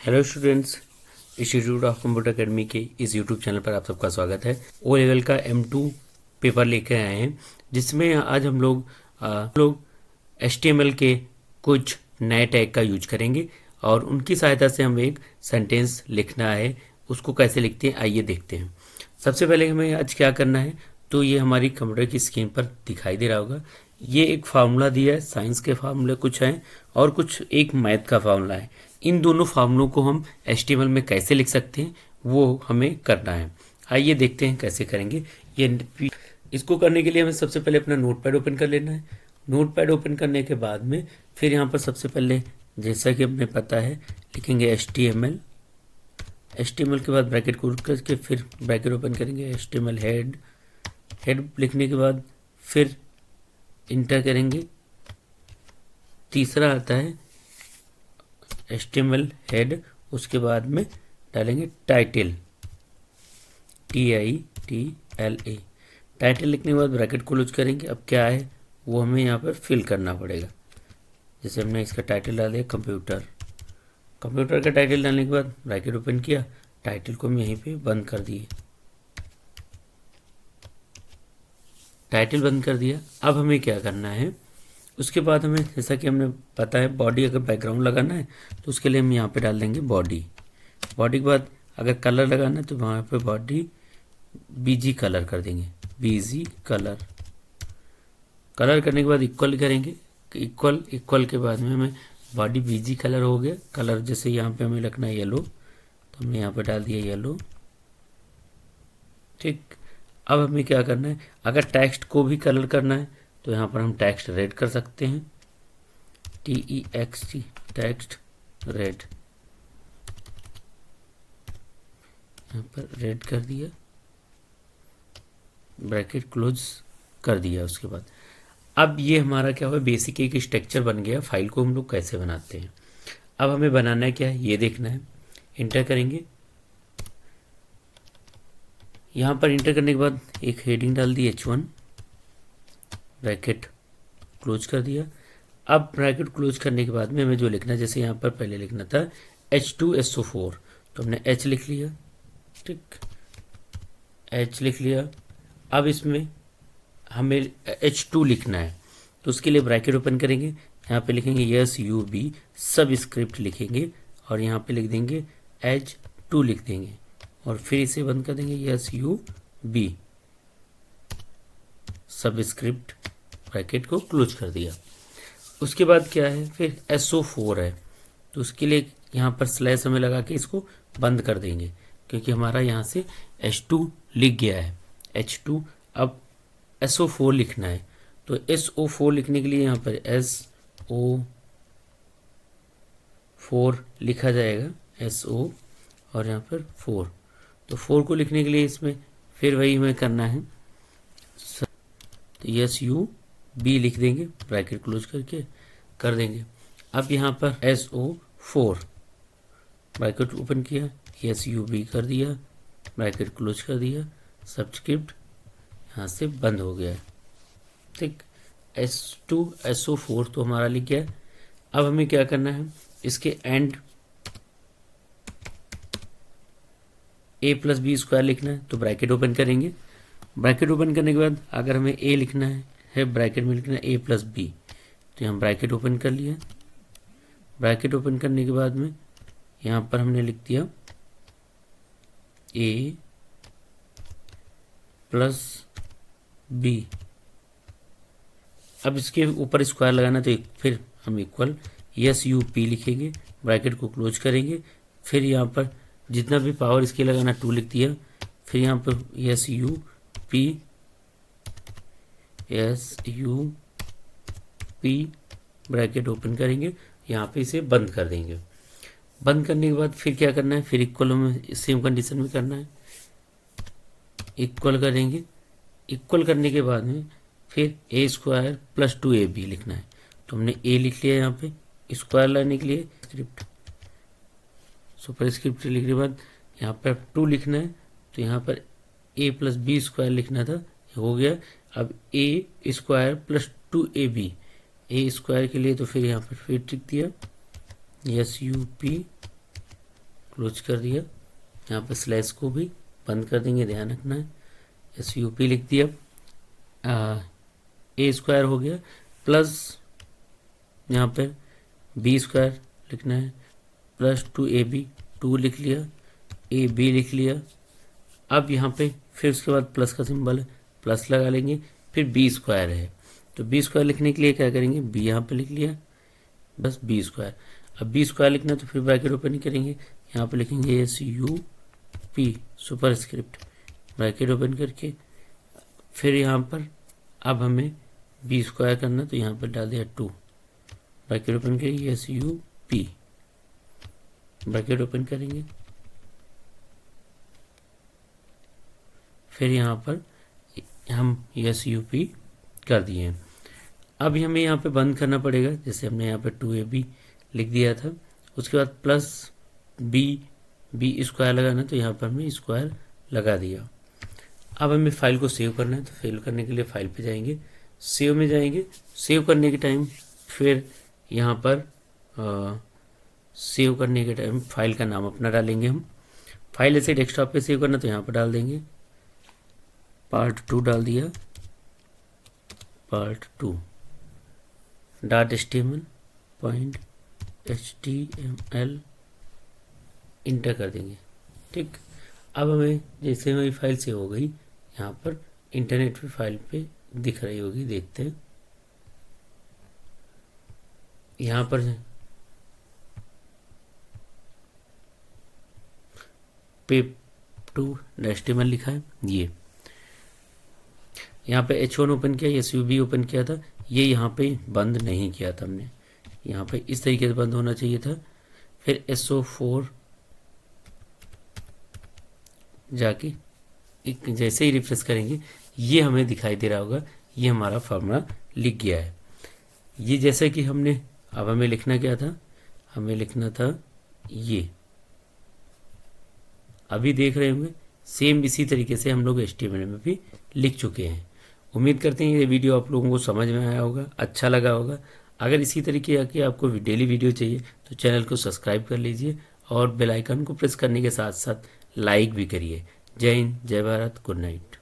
Hello students, institute of computer academy के इस YouTube channel पर आप सबका स्वागत है। ओ लेवल का M2 पेपर लेकर आए हैं, जिसमें आज हम लोग HTML के कुछ नए टैग का यूज करेंगे और उनकी सहायता से हम एक सेंटेंस लिखना है। उसको कैसे लिखते हैं आइए देखते हैं। सबसे पहले हमें आज क्या करना है, तो ये हमारी कंप्यूटर की स्क्रीन पर दिखाई दे रहा होगा। ये एक फार्मूला दिया है, साइंस के फार्मूले कुछ हैं और कुछ एक मैथ का फार्मूला है। इन दोनों फार्मूलों को हम HTML में कैसे लिख सकते हैं वो हमें करना है। आइए देखते हैं कैसे करेंगे। ये इसको करने के लिए हमें सबसे पहले अपना नोटपैड ओपन कर लेना है। नोटपैड ओपन करने के बाद में फिर यहाँ पर सबसे पहले जैसा कि हमें पता है लिखेंगे HTML के बाद ब्रैकेट खोल करके फिर ब्रैकेट ओपन करेंगे HTML हेड लिखने के बाद फिर इंटर करेंगे। तीसरा आता है HTML हेड, उसके बाद में डालेंगे टाइटल TITLA। टाइटल लिखने के बाद ब्रैकेट क्लोज करेंगे। अब क्या है वो हमें यहाँ पर फिल करना पड़ेगा। जैसे हमने इसका टाइटल डाल दिया कंप्यूटर का टाइटल डालने के बाद ब्रैकेट ओपन किया, टाइटल को हम यहीं पे बंद कर दिए, टाइटल बंद कर दिया। अब हमें क्या करना है, उसके बाद हमें जैसा कि हमने पता है बॉडी अगर बैकग्राउंड लगाना है तो उसके लिए हम यहाँ पे डाल देंगे बॉडी के बाद अगर कलर लगाना है तो वहाँ पे बॉडी BG कलर कर देंगे, BG कलर करने के बाद इक्वल करेंगे। इक्वल के बाद में हमें बॉडी BG कलर हो गया। कलर जैसे यहाँ पे हमें रखना है येलो, तो हमने यहाँ पे डाल दिया येलो। ठीक, अब हमें क्या करना है, अगर टेक्स्ट को भी कलर करना है तो यहाँ पर हम टेक्स्ट रेड कर सकते हैं, TEXT टेक्स्ट रेड, यहाँ पर रेड कर दिया, ब्रैकेट क्लोज कर दिया। उसके बाद अब ये हमारा क्या हुआ, बेसिक एक स्ट्रक्चर बन गया। फाइल को हम लोग कैसे बनाते हैं, अब हमें बनाना है क्या है ये देखना है। इंटर करेंगे, यहाँ पर इंटर करने के बाद एक हेडिंग डाल दी H1, ब्रैकेट क्लोज कर दिया। अब ब्रैकेट क्लोज करने के बाद में हमें जो लिखना है, जैसे यहाँ पर पहले लिखना था H2SO4 तो हमने H लिख लिया। ठीक, H लिख लिया। अब इसमें हमें H2 लिखना है तो उसके लिए ब्रैकेट ओपन करेंगे, यहाँ पे लिखेंगे SUB सब स्क्रिप्ट लिखेंगे और यहाँ पे लिख देंगे H2 लिख देंगे और फिर इसे बंद कर देंगे SUB सब स्क्रिप्ट, ब्रैकेट को क्लोज कर दिया। उसके बाद क्या है, फिर SO4 है तो उसके लिए यहाँ पर स्लैश हमें लगा के इसको बंद कर देंगे क्योंकि हमारा यहाँ से H2 लिख गया है H2। अब SO4 लिखना है तो SO4 लिखने के लिए यहाँ पर SO4 लिखा जाएगा, SO और यहाँ पर 4, तो 4 को लिखने के लिए इसमें फिर वही हमें करना है, तो SUB लिख देंगे, ब्रैकेट क्लोज करके कर देंगे। अब यहाँ पर SO4 ब्रैकेट ओपन किया, SUB कर दिया, ब्रैकेट क्लोज कर दिया, सबस्क्रिप्ट यहाँ से बंद हो गया है। ठीक, SO4 तो हमारा लिख गया। अब हमें क्या करना है, इसके एंड A+B² लिखना है तो ब्रैकेट ओपन करेंगे। ब्रैकेट ओपन करने के बाद अगर हमें A लिखना है ब्रैकेट में लिखना है A+B तो हम ब्रैकेट ओपन कर लिया। ब्रैकेट ओपन करने के बाद में यहाँ पर हमने लिख दिया A+B। अब इसके ऊपर स्क्वायर लगाना तो फिर हम इक्वल SUP लिखेंगे, ब्रैकेट को क्लोज करेंगे। फिर यहाँ पर जितना भी पावर इसके लगाना 2 लिख दिया, फिर यहाँ पर SUP ब्रैकेट ओपन करेंगे, यहाँ पे इसे बंद कर देंगे। बंद करने के बाद फिर क्या करना है, फिर इक्वल में सेम कंडीशन में करना है, इक्वल करेंगे। इक्वल करने के बाद में फिर A² + 2AB लिखना है तो हमने A लिख लिया, यहाँ पे स्क्वायर लाने के लिए स्क्रिप्ट सुपर स्क्रिप्ट लिखने के बाद यहाँ पर 2 लिखना है तो यहाँ पर A+B² लिखना था, हो गया। अब A² + 2AB, A² के लिए तो फिर यहाँ पर फिर टिक दिया SUP क्लोज कर दिया। यहाँ पे स्लैश को भी बंद कर देंगे, ध्यान रखना है। SUP लिख दिया, A स्क्वायर हो गया, प्लस यहाँ पे B स्क्वायर लिखना है, प्लस 2AB, 2 लिख लिया, AB लिख लिया। अब यहाँ पे फिर उसके बाद प्लस का सिंबल है, प्लस लगा लेंगे, फिर B स्क्वायर है, तो B स्क्वायर लिखने के लिए क्या करेंगे, B यहाँ पे लिख लिया, बस B स्क्वायर। अब B स्क्वायर लिखना है तो फिर ब्रैकेट ओपन करेंगे, यहाँ पे लिखेंगे SUP super script, bracket open करके फिर यहाँ पर अब हमें B स्क्वायर करना, तो यहाँ पर डाल दिया 2, ब्रैकेट ओपन करेंगे, SUP, ब्रैकेट ओपन करेंगे, फिर यहाँ पर हम SUP कर दिए हैं। अब हमें यहाँ पे बंद करना पड़ेगा, जैसे हमने यहाँ पे 2AB लिख दिया था, उसके बाद प्लस B स्क्वायर लगाना, तो यहाँ पर हमने स्क्वायर लगा दिया। अब हमें फाइल को सेव करना है, तो सेव करने के लिए फाइल पे जाएंगे, सेव में जाएंगे, सेव करने के टाइम फिर यहाँ पर सेव करने के टाइम फाइल का नाम अपना डालेंगे हम। फाइल ऐसे डेस्कटॉप पे सेव करना, तो यहाँ पर डाल देंगे part 2, डाल दिया part 2 .html .html इंटर कर देंगे। ठीक, अब हमें जैसे हमारी फाइल सेव हो गई, यहाँ पर इंटरनेट पे फाइल पे दिख रही होगी, देखते हैं। यहाँ पर pip2.html लिखा है, ये यहाँ पे H1 ओपन किया, SUB ओपन किया था, ये यहाँ पे बंद नहीं किया था हमने, यहाँ पे इस तरीके से बंद होना चाहिए था। फिर SO4 जाके जैसे ही रिफ्रेश करेंगे, ये हमें दिखाई दे रहा होगा, ये हमारा फार्मूला लिख गया है। ये जैसे कि हमने, अब हमें लिखना क्या था, हमें लिखना था ये, अभी देख रहे होंगे सेम इसी तरीके से हम लोग HTML में भी लिख चुके हैं। उम्मीद करते हैं ये वीडियो आप लोगों को समझ में आया होगा, अच्छा लगा होगा। अगर इसी तरीके की आपको डेली वीडियो चाहिए तो चैनल को सब्सक्राइब कर लीजिए और बेल आइकन को प्रेस करने के साथ साथ लाइक भी करिए। जय हिंद, जय भारत, गुड नाइट।